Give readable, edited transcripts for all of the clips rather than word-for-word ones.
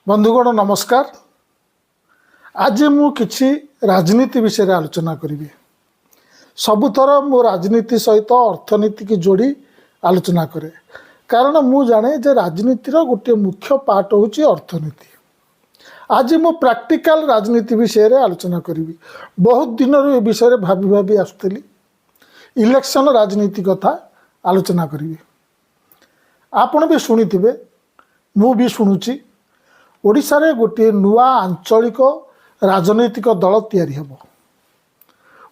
बंधुगण नमस्कार। आज मु किछि राजनीति विषय आलोचना करी। सबुथर मु राजनीति सहित अर्थनीति की जोड़ी आलोचना करे, कारण मु जाने जे राजनीतिर गोटे मुख्य पार्ट होची अर्थनीति। आज मु प्रैक्टिकल राजनीति विषय आलोचना करी। बहुत दिन ए विषय भाभी भाभी आसुली इलेक्शन राजनीति कथा आलोचना करी। आपण भी शुणिथिबे, मु भी शुणुची ओडिशा रे गोटे नुआ आंचलिक राजनैतिक दल तैयारी हेबो।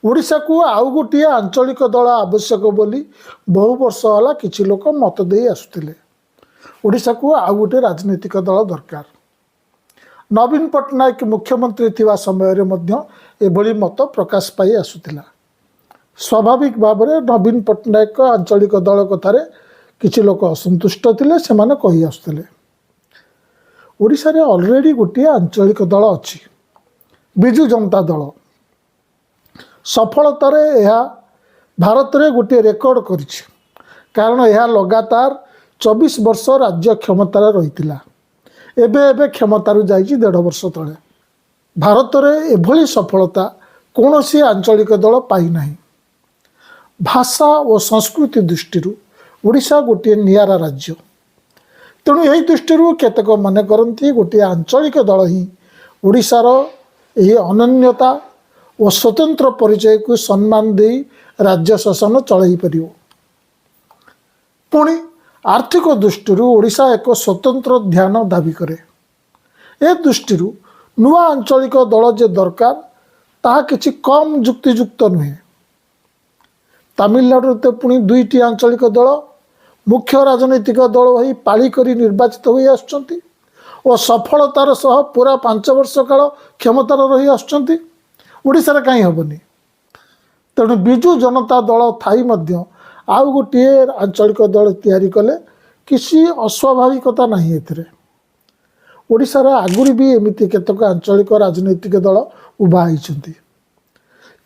ओडिशा को आउ गोटे आंचलिक दल आवश्यक बोली बहु वर्ष होला किछि लोक मत देई आसुतिले। ओडिशा को आउ गोटे राजनैतिक दल दरकार। नवीन पट्टनायक मुख्यमंत्री थिबा समय रे मध्य एभली मत प्रकाश पाई आसुतिला। स्वाभाविक भाव में नवीन पट्टनायक आंचलिक दल कथारे किछि लोक असंतुष्ट थिले, सेमाने कहि आसुतिले। ओडिशा रे ऑलरेडी गोटे आंचलिक दल अच्छी, बिजु जनता दल। सफलतार यह भारत में गोटे रेकर्ड करिछि, कारण यह लगातार 24 वर्ष राज्य क्षमतार रही। एबे क्षमतार जाइछि 1.5 वर्ष तले। भारत में एभली सफलता कौन सी आंचलिक दल पाई नहीं। भाषा और संस्कृति दृष्टि ओडिशा गोटे नियारा राज्य। तेणु यही दृष्टि केतक मन करती गोटे आंचलिक दल ही ओडिशार यही अनन्यता और स्वतंत्र परिचय को सम्मान दे राज्य शासन चलई पार। पुणी आर्थिक दृष्टि ओडिशा एक स्वतंत्र ध्यान दाबी करे। ए दृष्टि नुआ आंचलिक दल जे दरकार ताहा किछि कम जुक्तियुक्त नुहे। तमिलनाडु तो पुणी 2टी आंचलिक दल मुख्य राजनैतिक दल भाई पाली करी निर्वाचित हो आसुचंती और सफलतार सह पूरा 5 वर्ष काल क्षमतार रही आसुचंती। ओडिशा कहीं हेबनी। तेणु बिजु जनता दल थाई मध्य आउ गोटे आंचलिक दल तैयारी कले किसी अस्वाभाविकता नहीं। एथिरे ओडिशार आगुरी भी एमिति केतक आंचलिक राजनैतिक दल उभा होइछंती।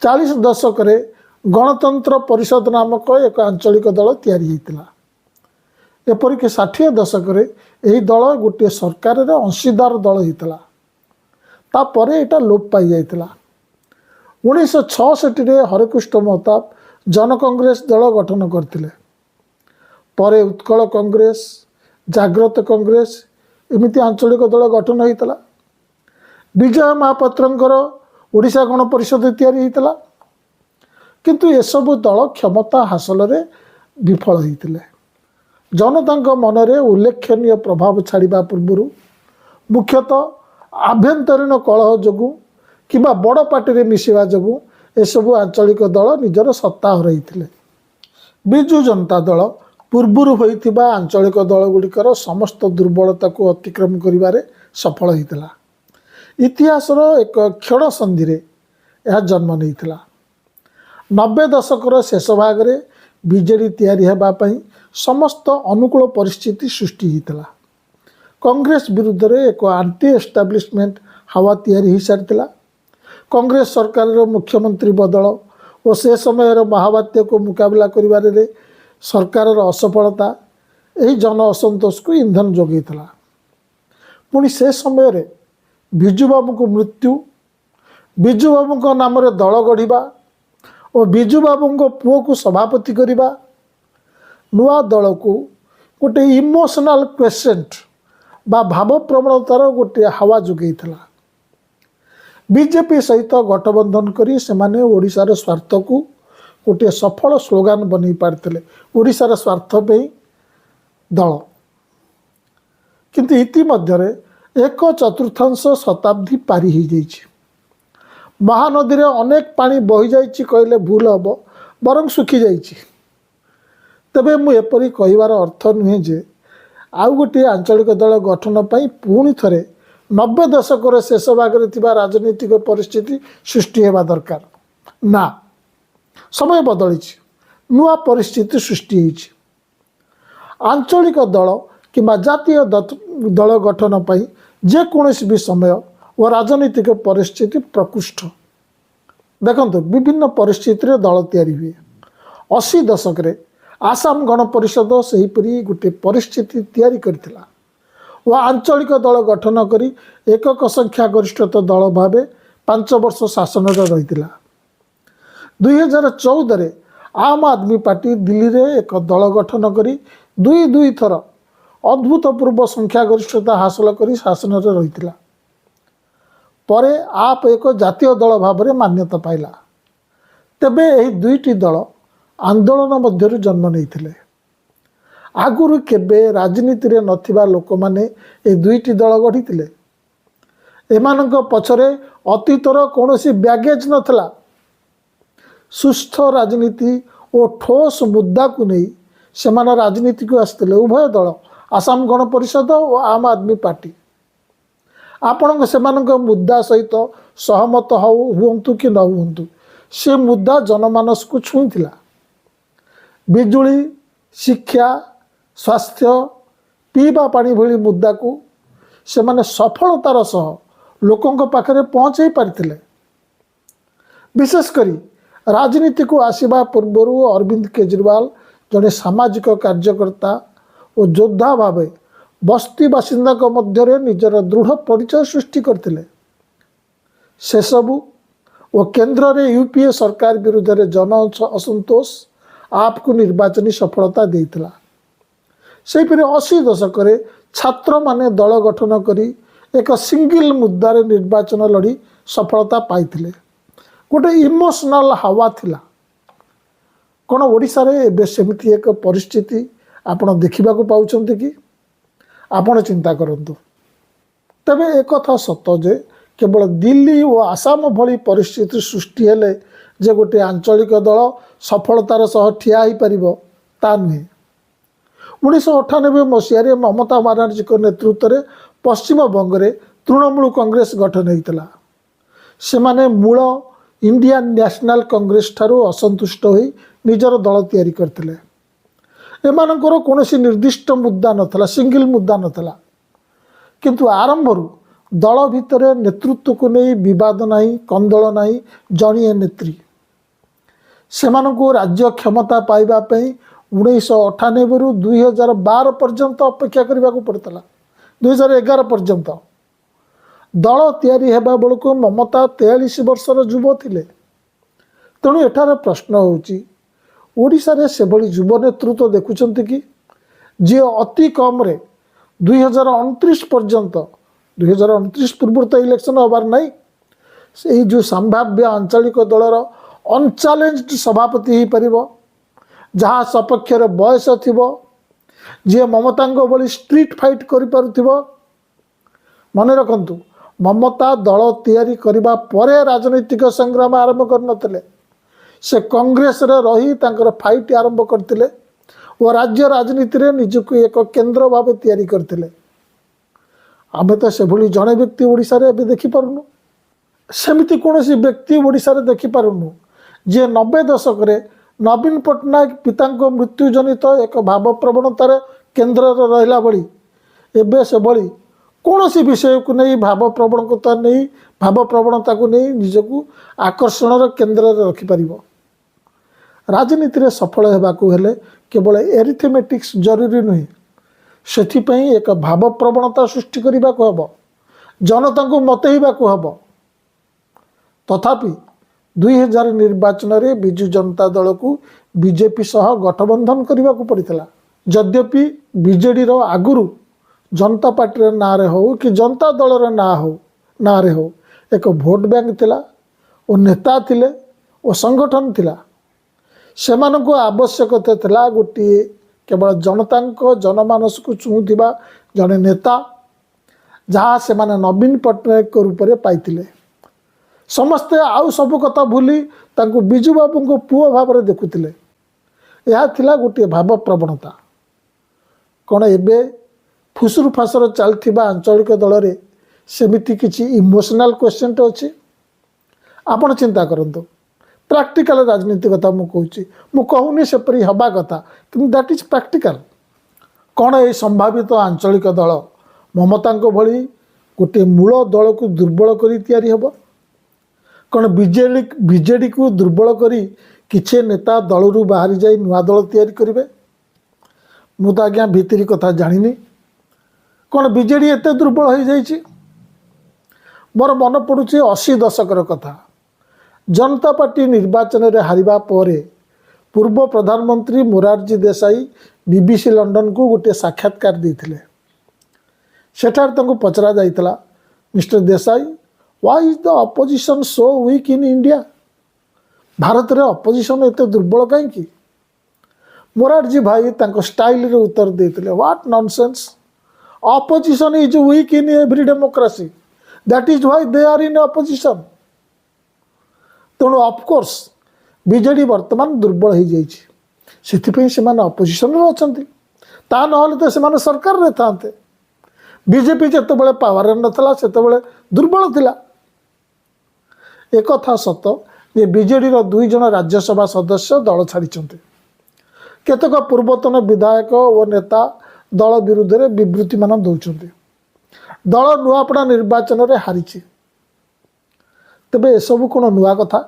40 दशक रे गणतंत्र परिषद नामक एक आंचलिक दल तैयारी होइतिला। एपरिक 60 दशक रे एही दल गोटे सरकार रे अंशीदार दल होइतिला। तापर एटा लोप पाई जाइतिला। 1966 रे हरिकृष्ण महताब जन कांग्रेस दल गठन करथिले। परे उत्कल कांग्रेस, जाग्रत कांग्रेस एमिति आंचलिक दल गठन होइतिला। विजय महापात्रंकर ओडिशा गण परिषद तैयारी होइतिला, किंतु एसबु दल क्षमता हासिल रे विफल होइतिले। जनता मनरे उल्लेखनीय प्रभाव छाड़ा पूर्व मुख्यतः आभ्यंतरीण कलह जोगु किबा बड़ पार्टी रे मिसिबा जोगु एसबु आंचलिक दल निजर सत्ता हरैथिले। बिजु जनता दल पूर्वर होइथिबा आंचलिक दल गुड़िकर समस्त दुर्बलता को अतिक्रम करिबारे सफल होइतिला। इतिहासर एक क्षण संधि रे यह जन्म नैथिला। 90 दशकर शेष भाग रे बीजेडी तैयारी हेबा पई समस्त अनुकूल परिस्थिति सृष्टि होता। कांग्रेस विरुद्ध रे एक आंटी एस्टाब्लिशमेंट हावा तैयारी हो सारी। कांग्रेस सरकार मुख्यमंत्री बदल और से समय महाबात्य को मुकाबला करिबारे सरकार असफलता यही जन असंतोष को इंधन जोगैथिला। पुणी से समय बिजु बाबू को मृत्यु, बिजु बाबू को नाम रे दल गढ़िबा और बिजु बाबू पुओ को सभापति करिबा नुआ दल को गोटे इमोशनल क्वेश्चन बा भाव प्रवणतार गोटे हावा जोगैथिला। बीजेपी सहित गठबंधन करी सेमाने ओडिशार स्वार्थ को गोटे सफल स्लोगान बनै पारथिले, ओडिशार स्वार्थ पे दल। किंतु इतिमध्यरे 1/4 शताब्दी पारी हो जाइछि। महानदी रे अनेक पानी बही जाइछि कहले भूल हम, बरं सुखी जाइछि। तबे मु एपरी कहिवार अर्थ नुहे जे आउ गोटे आंचलिक दल गठन पई पुणी थरे 90 दशक शेष भाग में राजनीतिक परिस्थिति सृष्टि हेबा दरकार ना। समय बदली, नुआ परिस्थिति सृष्टि होइछि। आंचलिक दल किंबा जातीय दल गठन पई जे कोनोसी भी समय और राजनीतिक परिस्थिति प्रकृष्ट। देखंतु विभिन्न परिस्थिति रे दल तैयारी हुए। 80 दशक रे आसाम गण परिषद सेहीपरि गोटे परिस्थिति तैयारी करथिला ଓ ଆଞ୍ଚଳିକ ଦଳ ଗଠନ କରି ଏକକ ସଂଖ୍ୟା ଗରିଷ୍ଠତା ଦଳ ଭାବେ 5 ବର୍ଷ ଶାସନରେ ରହିଥିଲା। 2014ରେ ଆମ୍ ଆଦମୀ ପାର୍ଟି ଦିଲ୍ଲୀରେ ଏକ ଦଳ ଗଠନ କରି ଦୁଇ ଥର ଅଭୂତପୂର୍ବ ସଂଖ୍ୟା ଗରିଷ୍ଠତା ହାସଲ କରି ଶାସନରେ ରହିଥିଲା। ପରେ ଆପ୍ ଏକ ଜାତୀୟ ଦଳ ଭାବରେ ମାନ୍ୟତା ପାଇଲା। ତେବେ ଏହି ଦୁଇଟି ଦଳ ଆନ୍ଦୋଳନ ମଧ୍ୟରୁ ଜନ୍ମ ନେଇଥିଲେ। ଆଗରୁ କେବେ ରାଜନୀତିରେ ନଥିବା ଲୋକମାନେ ଏହି ଦୁଇଟି ଦଳ ଗଢ଼ିଥିଲେ। ଏମାନଙ୍କ ପଛରେ ଅତୀତର କୌଣସି ବ୍ୟାଗେଜ୍ ନଥିଲା। ସୁସ୍ଥ ରାଜନୀତି ଓ ଠୋସ୍ ମୁଦ୍ଦାକୁ ନେଇ ସେମାନେ ରାଜନୀତିକୁ ଆସିଥିଲେ। ଉଭୟ ଦଳ, ଆସାମ ଗଣପରିଷଦ ଓ ଆମ୍ ଆଦମୀ ପାର୍ଟି। ଆପଣଙ୍କ ସେମାନଙ୍କ ମୁଦ୍ଦା ସହିତ ସହମତ ହୁଅନ୍ତୁ କି ନ ହୁଅନ୍ତୁ, ସେ ମୁଦ୍ଦା ଜନମାନସକୁ ଛୁଇଁଥିଲା। ବିଜୁଳି, ଶିକ୍ଷା, ସ୍ୱାସ୍ଥ୍ୟ, ପିଇବା ପାଣି ଭଳି ମୁଦ୍ଦାକୁ ସେମାନେ ସଫଳତାର ସହ ଲୋକଙ୍କ ପାଖରେ ପହଞ୍ଚାଇ ପାରିଥିଲେ। ବିଶେଷ କରି ରାଜନୀତିକୁ ଆସିବା ପୂର୍ବରୁ ଅରବିନ୍ଦ କେଜରିୱାଲ ଜଣେ ସାମାଜିକ କାର୍ଯ୍ୟକର୍ତ୍ତା ଓ ଯୋଦ୍ଧା ଭାବେ ବସ୍ତି ବାସିନ୍ଦାଙ୍କ ମଧ୍ୟରେ ନିଜର ଦୃଢ଼ ପରିଚୟ ସୃଷ୍ଟି କରିଥିଲେ। ସେସବୁ ଓ କେନ୍ଦ୍ରରେ ୟୁପିଏ ସରକାର ବିରୁଦ୍ଧରେ ଜନ ଅସନ୍ତୋଷ ଆପ୍କୁ ନିର୍ବାଚନୀ ସଫଳତା ଦେଇଥିଲା। ସେହିପରି 80 ଦଶକରେ ଛାତ୍ରମାନେ ଦଳ ଗଠନ କରି ଏକ ସିଙ୍ଗିଲ୍ ମୁଦ୍ଦାରେ ନିର୍ବାଚନ ଲଢ଼ି ସଫଳତା ପାଇଥିଲେ। ଗୋଟେ ଇମୋସନାଲ୍ ହାୱା ଥିଲା। କ'ଣ ଓଡ଼ିଶାରେ ଏବେ ସେମିତି ଏକ ପରିସ୍ଥିତି ଆପଣ ଦେଖିବାକୁ ପାଉଛନ୍ତି କି? ଆପଣ ଚିନ୍ତା କରନ୍ତୁ। ତେବେ ଏକଥା ସତ ଯେ କେବଳ ଦିଲ୍ଲୀ ଓ ଆସାମ ଭଳି ପରିସ୍ଥିତି ସୃଷ୍ଟି ହେଲେ ଯେ ଗୋଟିଏ ଆଞ୍ଚଳିକ ଦଳ ସଫଳତାର ସହ ଠିଆ ହୋଇପାରିବ ତା ନୁହେଁ। 1998 ମସିହାରେ ମମତା ବାନାର୍ଜୀଙ୍କ ନେତୃତ୍ୱରେ ପଶ୍ଚିମବଙ୍ଗରେ ତୃଣମୂଳ କଂଗ୍ରେସ ଗଠନ ହୋଇଥିଲା। ସେମାନେ ମୂଳ ଇଣ୍ଡିଆନ୍ ନ୍ୟାସନାଲ୍ କଂଗ୍ରେସ ଠାରୁ ଅସନ୍ତୁଷ୍ଟ ହୋଇ ନିଜର ଦଳ ତିଆରି କରିଥିଲେ। ଏମାନଙ୍କର କୌଣସି ନିର୍ଦ୍ଦିଷ୍ଟ ମୁଦ୍ଦା ନଥିଲା, ସିଙ୍ଗିଲ୍ ମୁଦ୍ଦା ନଥିଲା। କିନ୍ତୁ ଆରମ୍ଭରୁ ଦଳ ଭିତରେ ନେତୃତ୍ୱକୁ ନେଇ ବିବାଦ ନାହିଁ, କନ୍ଦଳ ନାହିଁ, ଜଣିଏ ନେତ୍ରୀ। ସେମାନଙ୍କୁ ରାଜ୍ୟ କ୍ଷମତା ପାଇବା ପାଇଁ 1998ରୁ 2012 ପର୍ଯ୍ୟନ୍ତ ଅପେକ୍ଷା କରିବାକୁ ପଡ଼ିଥିଲା। 2011 ପର୍ଯ୍ୟନ୍ତ। ଦଳ ତିଆରି ହେବା ବେଳକୁ ମମତା 43 ବର୍ଷର ଯୁବ ଥିଲେ। ତେଣୁ ଏଠାରେ ପ୍ରଶ୍ନ ହେଉଛି, ଓଡ଼ିଶାରେ ସେଭଳି ଯୁବ ନେତୃତ୍ୱ ଦେଖୁଛନ୍ତି କି, ଯିଏ ଅତି କମ୍ରେ 2029 ପର୍ଯ୍ୟନ୍ତ, 2029 ପୂର୍ବରୁ ତ ଇଲେକ୍ସନ୍ ହେବାର ନାହିଁ, ଏଇ ଯେଉଁ ସମ୍ଭାବ୍ୟ ଆଞ୍ଚଳିକ ଦଳର ଅନଚ୍ୟାଲେଞ୍ଜଡ ସଭାପତି ହୋଇପାରିବ, ଯାହା ସପକ୍ଷରେ ବୟସ ଥିବ, ଯିଏ ମମତାଙ୍କ ଭଳି ଷ୍ଟ୍ରିଟ୍ ଫାଇଟ୍ କରିପାରୁଥିବ। ମନେ ରଖନ୍ତୁ, ମମତା ଦଳ ତିଆରି କରିବା ପରେ ରାଜନୈତିକ ସଂଗ୍ରାମ ଆରମ୍ଭ କରିନଥିଲେ। ସେ କଂଗ୍ରେସରେ ରହି ତାଙ୍କର ଫାଇଟ୍ ଆରମ୍ଭ କରିଥିଲେ ଓ ରାଜ୍ୟ ରାଜନୀତିରେ ନିଜକୁ ଏକ କେନ୍ଦ୍ର ଭାବେ ତିଆରି କରିଥିଲେ। ଆମେ ତ ସେଭଳି ଜଣେ ବ୍ୟକ୍ତି ଓଡ଼ିଶାରେ ଏବେ ଦେଖିପାରୁନୁ। ସେମିତି କୌଣସି ବ୍ୟକ୍ତି ଓଡ଼ିଶାରେ ଦେଖିପାରୁନୁ ଯିଏ 90 ଦଶକରେ ନବୀନ ପଟ୍ଟନାୟକ ପିତାଙ୍କ ମୃତ୍ୟୁ ଜନିତ ଏକ ଭାବ ପ୍ରବଣତାର କେନ୍ଦ୍ରରେ ରହିଲା ଭଳି ଏବେ ସେଭଳି କୌଣସି ବିଷୟକୁ ନେଇ ଭାବ ପ୍ରବଣତାକୁ ନେଇ ନିଜକୁ ଆକର୍ଷଣର କେନ୍ଦ୍ରରେ ରଖିପାରିବ। ରାଜନୀତିରେ ସଫଳ ହେବାକୁ ହେଲେ କେବଳ ଏରିଥମେଟିକ୍ସ ଜରୁରୀ ନୁହେଁ, ସେଥିପାଇଁ ଏକ ଭାବ ପ୍ରବଣତା ସୃଷ୍ଟି କରିବାକୁ ହେବ, ଜନତାଙ୍କୁ ମତେଇବାକୁ ହେବ। ତଥାପି 2000 ନିର୍ବାଚନରେ ବିଜୁ ଜନତା ଦଳକୁ ବିଜେପି ସହ ଗଠବନ୍ଧନ କରିବାକୁ ପଡ଼ିଥିଲା। ଯଦ୍ୟପି ବିଜେଡ଼ିର ଆଗରୁ ଜନତା ପାର୍ଟିର ନାଁରେ ହେଉ କି ଜନତା ଦଳର ନାଁରେ ହେଉ ଏକ ଭୋଟ ବ୍ୟାଙ୍କ ଥିଲା ଓ ନେତା ଥିଲେ ଓ ସଂଗଠନ ଥିଲା। ସେମାନଙ୍କୁ ଆବଶ୍ୟକତା ଥିଲା ଗୋଟିଏ କେବଳ ଜନମାନସକୁ ଛୁଉଁଥିବା ଜଣେ ନେତା, ଯାହା ସେମାନେ ନବୀନ ପଟ୍ଟନାୟକଙ୍କ ରୂପରେ ପାଇଥିଲେ। ସମସ୍ତେ ଆଉ ସବୁ କଥା ଭୁଲି ତାଙ୍କୁ ବିଜୁ ବାବୁଙ୍କ ପୁଅ ଭାବରେ ଦେଖୁଥିଲେ। ଏହା ଥିଲା ଗୋଟିଏ ଭାବ ପ୍ରବଣତା। କ'ଣ ଏବେ ଫୁସୁରୁ ଫାସର ଚାଲିଥିବା ଆଞ୍ଚଳିକ ଦଳରେ ସେମିତି କିଛି ଇମୋସନାଲ୍ କ୍ୱେଶ୍ଚନଟେ ଅଛି? ଆପଣ ଚିନ୍ତା କରନ୍ତୁ। ପ୍ରାକ୍ଟିକାଲ ରାଜନୀତି କଥା ମୁଁ କହୁଛି, ମୁଁ କହୁନି ସେପରି ହେବା କଥା, କିନ୍ତୁ ଦ୍ୟାଟ୍ ଇଜ୍ ପ୍ରାକ୍ଟିକାଲ। କ'ଣ ଏହି ସମ୍ଭାବିତ ଆଞ୍ଚଳିକ ଦଳ ମମତାଙ୍କ ଭଳି ଗୋଟିଏ ମୂଳ ଦଳକୁ ଦୁର୍ବଳ କରି ତିଆରି ହେବ? କ'ଣ ବିଜେଡ଼ିକୁ ଦୁର୍ବଳ କରି କିଛି ନେତା ଦଳରୁ ବାହାରି ଯାଇ ନୂଆ ଦଳ ତିଆରି କରିବେ? ମୁଁ ତ ଆଜ୍ଞା ଭିତିରି କଥା ଜାଣିନି। କ'ଣ ବିଜେଡ଼ି ଏତେ ଦୁର୍ବଳ ହୋଇଯାଇଛି? ମୋର ମନେ ପଡ଼ୁଛି 80 ଦଶକର କଥା। जनता पार्टी निर्वाचन रे हारिबा परे पूर्व प्रधानमंत्री मोरारजी देसाई बीबीसी लंडन को गोटे साक्षात्कार देते। सेठार तंको पचरा जाइतला, mister Desai, why is the opposition so weak in India? Bharat रे अपोजिशन एते दुर्बल कहीं? मोरारजी भाई तांको स्टाइल रे उत्तर देते, what nonsense, opposition is weak in every democracy, that is why they are in opposition. तेणु ऑफकोर्स बीजेडी वर्तमान दुर्बल हो जाए, अपोजिशन में अच्छा, ता ना तो से सरकार रे थांते। बीजेपी जिते बड़े पावर नाला से दुर्बल थिला। एक कथा सत जे बीजेडी 2 जन राज्यसभा सदस्य दल छाड़ी, केतक पूर्वतन विधायक और नेता दल विरुद्ध में विवृत्ति मान दौरान। दल नुआपड़ा निर्वाचन में हारी, तेबे एसबू कौन नुआ कथा?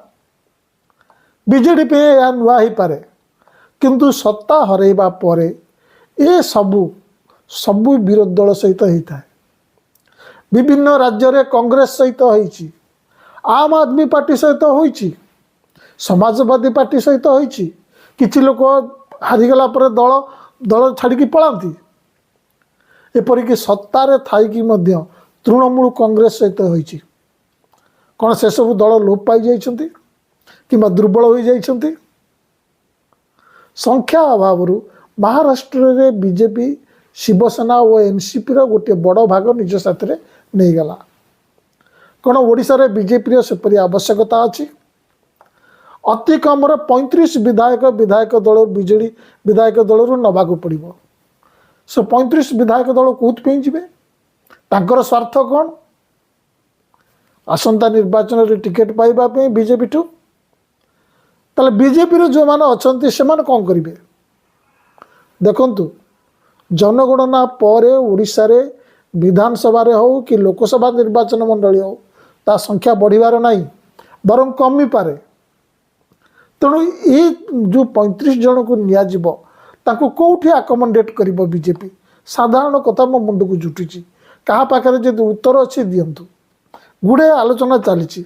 बीजेडी पे यह नुआ ही पारे, किंतु सत्ता हरैबा परे ए सबू विरोधी दल सहित होता है। विभिन्न राज्य रे कांग्रेस सहित होइछि, आम आदमी पार्टी सहित होइछि, समाजवादी पार्टी सहित होइछि। किछि लोक हारिगला पर दल दल छाड़ी पलांती। एपरिक सत्तार थाईकी मध्य तृणमूल कांग्रेस सहित होइछि। कौन से सब दल लोप पाई जाइछन्ति किंबा दुर्बल हो जाइछन्ति? संख्या अभाव महाराष्ट्र रे बीजेपी शिवसेना और एनसीपी गोटे बड़ भाग निज साथ नहीं गला। कौन ओडिशा रे बीजेपी सेपरी आवश्यकता अच्छी? अति कम 35 विधायक दल बीजेडी विधायक दल नवा पड़ो। से 35 विधायक दल कौन जी? तांकर स्वार्थ कौन? आसंता निर्वाचन रे टिकेट पाइबा पे बीजेपी ठू? ताले बीजेपी रे जो माने अछंती से माने कौन करिवे? देखंतु, जनगणना परे ओडिशा रे विधानसभा रे हो कि लोकसभा निर्वाचन मंडली हो, ता संख्या बढ़िबार नहीं, बरं कमी पारे। तेणु ये जो 35 जन को निया जीवो, ताको कोठी अकोमोडेट करिवो बीजेपी? साधारण कथा मो मुंड को जुटुची। कहा पाखरे जदि उत्तर अच्छी दियंतु। गुड़े आलोचना चली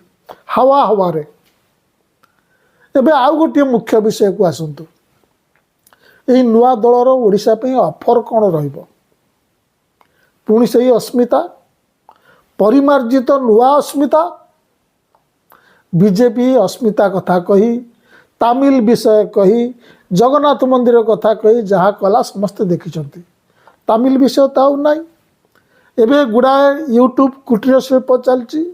हवा हवा। एबे आउ गोटे मुख्य विषय को आसतु। यही नुआ दलर ओडिशा पे ऑफर कौन रहिबो? पुणी से अस्मिता, परिमार्जित नुआ अस्मिता। बीजेपी अस्मिता कथा कही, तामिल विषय कही, जगन्नाथ मंदिर कथा कही जहाँ कला समस्ते देखिछन्ति। तामिल विषय तो आउ नाई। एबे गुड़ाए यूट्यूब कुटीर शिल्प चलती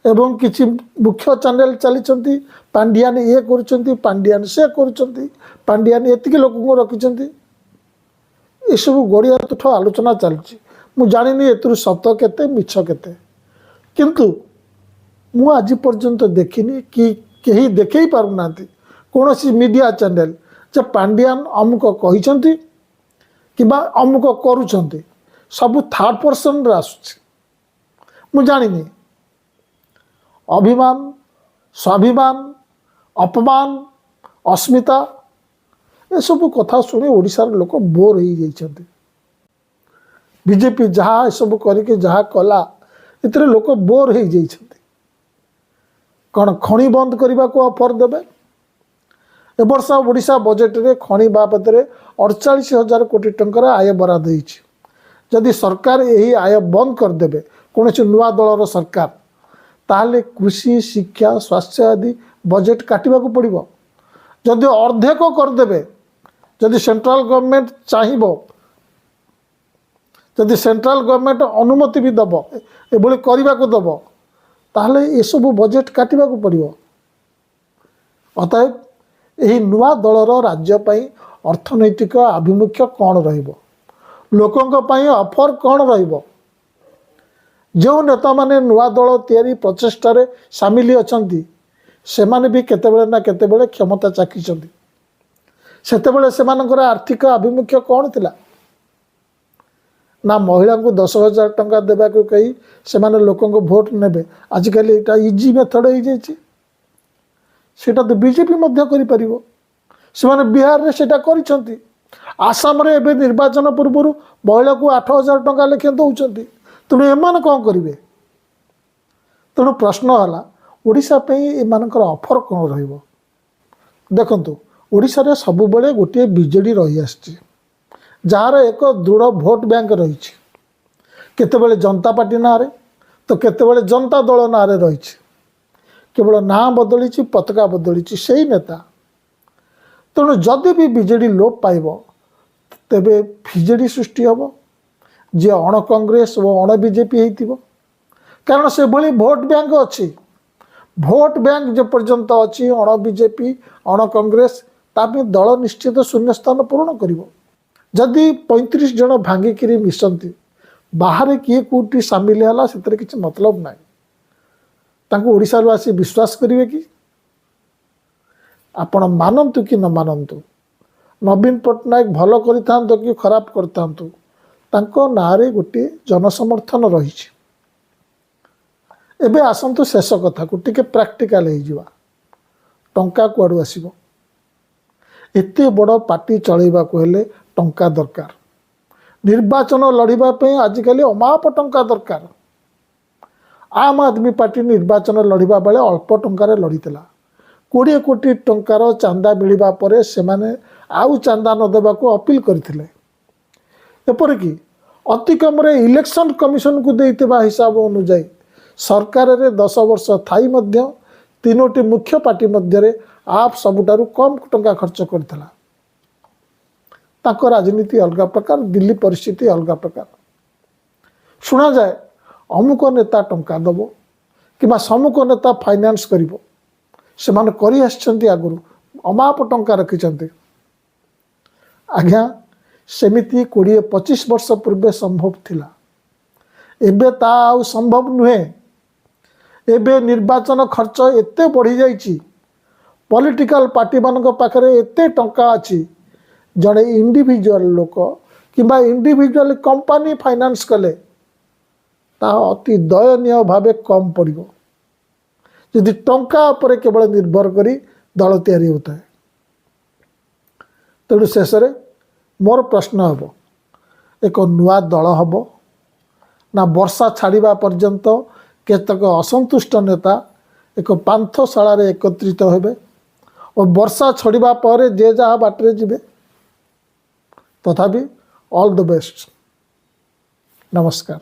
एवं किसी मुख्य चैनल चली, पांडियान ये कर पांडियान से कर पांडियान एतिक लोक रखिंट। ये सब गड़िया तुठ आलोचना चलती। मु जानी एतु सत केते मिछ केते, किंतु मु आज पर्यंत देखिनी कि कहीं देखई पारुना कौन सी मीडिया चैनल जे पांडियान अमुक कहते कि अमुक करुँच। सब थर्ड पर्सन रे आसुछि। मु जानिनी अभिमान, स्वाभिमान, अपमान, अस्मिता ये सब कथा शुणी ओडिशार लोक बोर हो जाइछन्ति। बीजेपी जहाँ ये सब करके जहाँ कला इतरे लोक बोर हो जाइछन्ति। कौन खणी बंद करने को ऑफर देबे? ए वर्ष ओडिशा बजेट रे खणी बाबद 48,000 कोटी टंकार आय बराद होइछि। जदि सरकार यही आय बंद करदे कौन नुआ दलर सरकार, ताहले कृषि, शिक्षा, स्वास्थ्य आदि बजेट काटिबा को पड़िबो। जदि अर्धेक करदे, जदि सेंट्रल गवर्नमेंट चाहिबो, जदि सेंट्रल गवर्नमेंट अनुमति भी दब एभली करने को दब, ताहले ये सब बजेट काटिबा को पड़िबो। अतएव यही नुआ दलर राज्य पई अर्थनैतिक आभिमुख्य कौन रहिबो? लोकों पाई ऑफर कौन रहिबो? जो नेता माने नुआ दल तैयारी प्रचेष्टा रे सामिल अछंती, से माने भी केतेबेले ना केतेबेले क्षमता चाखिछंती। सेतेबेले सेमानकर आर्थिक आभिमुख्य कौन थिला? ना महिला को 10,000 टंका देबा को कही से माने लोकों को वोट नेबे। आजिकल एटा इजी मेथड हो जाइछि। सेटा तो बीजेपी मध्य करि परिबो। से माने बिहार रे सेटा करिछंती। आसाम रे एबे निर्वाचन पूर्व महिला को 8,000 टंका लेखे दौरान तेणु एम कौन करेंगे तेणु प्रश्न है ओडिशा पे एमानकर ऑफर कौन रहिबो देखंतु ओडिशा रे सब बेले गोटे बीजेडी रही आछि जार एक दृढ़ भोट बैंक रही केतेबेले जनता पार्टी ना रे तो केतेबेले जनता दल ना रे रही केवल ना बदली पताका बदली से नेता तेणु जदि भी बीजेडी लोप पाइब तेबे बीजेडी सृष्टि हम जी अण कांग्रेस और अण बीजेपी होइतिबो कारण से भली भोट बैंक अच्छी भोट बैंक जे पर्यंत अच्छी अण बीजेपी अण कांग्रेस तापे दल निश्चित शून्य स्थान पूरण करिवो जदि 35 जन भांगिकी मिसंती बाहर किए कौटी सामिल है से किसी मतलब ना तांको ओडिशा रो आसी विश्वास करिवे कि आपण मानतु कि न मानतु नवीन पट्टनायक भल करिथांतो कि खराब करथांतो तांको नारे गोटे जनसमर्थन रही एबे आसंतु शेष कथा को टिके प्रैक्टिकल हो जिवा टंका कुआडू आसीबो एते बड़ पार्टी चलैबा को हेले टंका दरकार निर्वाचन लड़िबा पे आजिकल अमाप टंका दरकार आम आदमी पार्टी निर्वाचन लड़िबा बेले अल्प टंकार लड़ीला 20 कोटी टंकार चांदा मिलवा पर से आउ चांदा न देबा को अपील करथिले एपरिकी अति कम इलेक्शन कमिशन को देइतबा हिसाब अनुसार सरकार रे 10 वर्ष थाई मध्य 3टी मुख्य पार्टी मध्य आप सबुठारु कम टंका खर्च करथिला ताको राजनीति अलग प्रकार दिल्ली परिस्थिति अलग प्रकार शुणा जाए अमुक नेता टंका दब कि समुक नेता फाइनान्स करिवो से माने करि आछंती आगुरु अमाप टंका रखिछंती आज्ञा सेमिति 20-25 वर्ष पूर्वे संभव थिला एबे ता आउ संभव नुहे एबे निर्वाचन खर्च एते बढ़ी जाइछि पॉलिटिकल पार्टी मानक पाखरे एते टंका अछि जड़े इंडिविजुअल लोक किंबा इंडिविजुअल कंपनी फाइनान्स कले ता अति दयनीय भावे कम पड़ो यदि टंका पर केवल निर्भर करी दल तैयारी होता है तेणु शेष में मोर प्रश्न हम एक नुआ दल हम ना वर्षा छाड़ा पर्यंत केतक असंतुष्ट नेता एक पांथशाला एकत्रित हेबे और वर्षा छड़ा पर जे जहाँ बाटे जीवे तथापि ऑल द बेस्ट नमस्कार।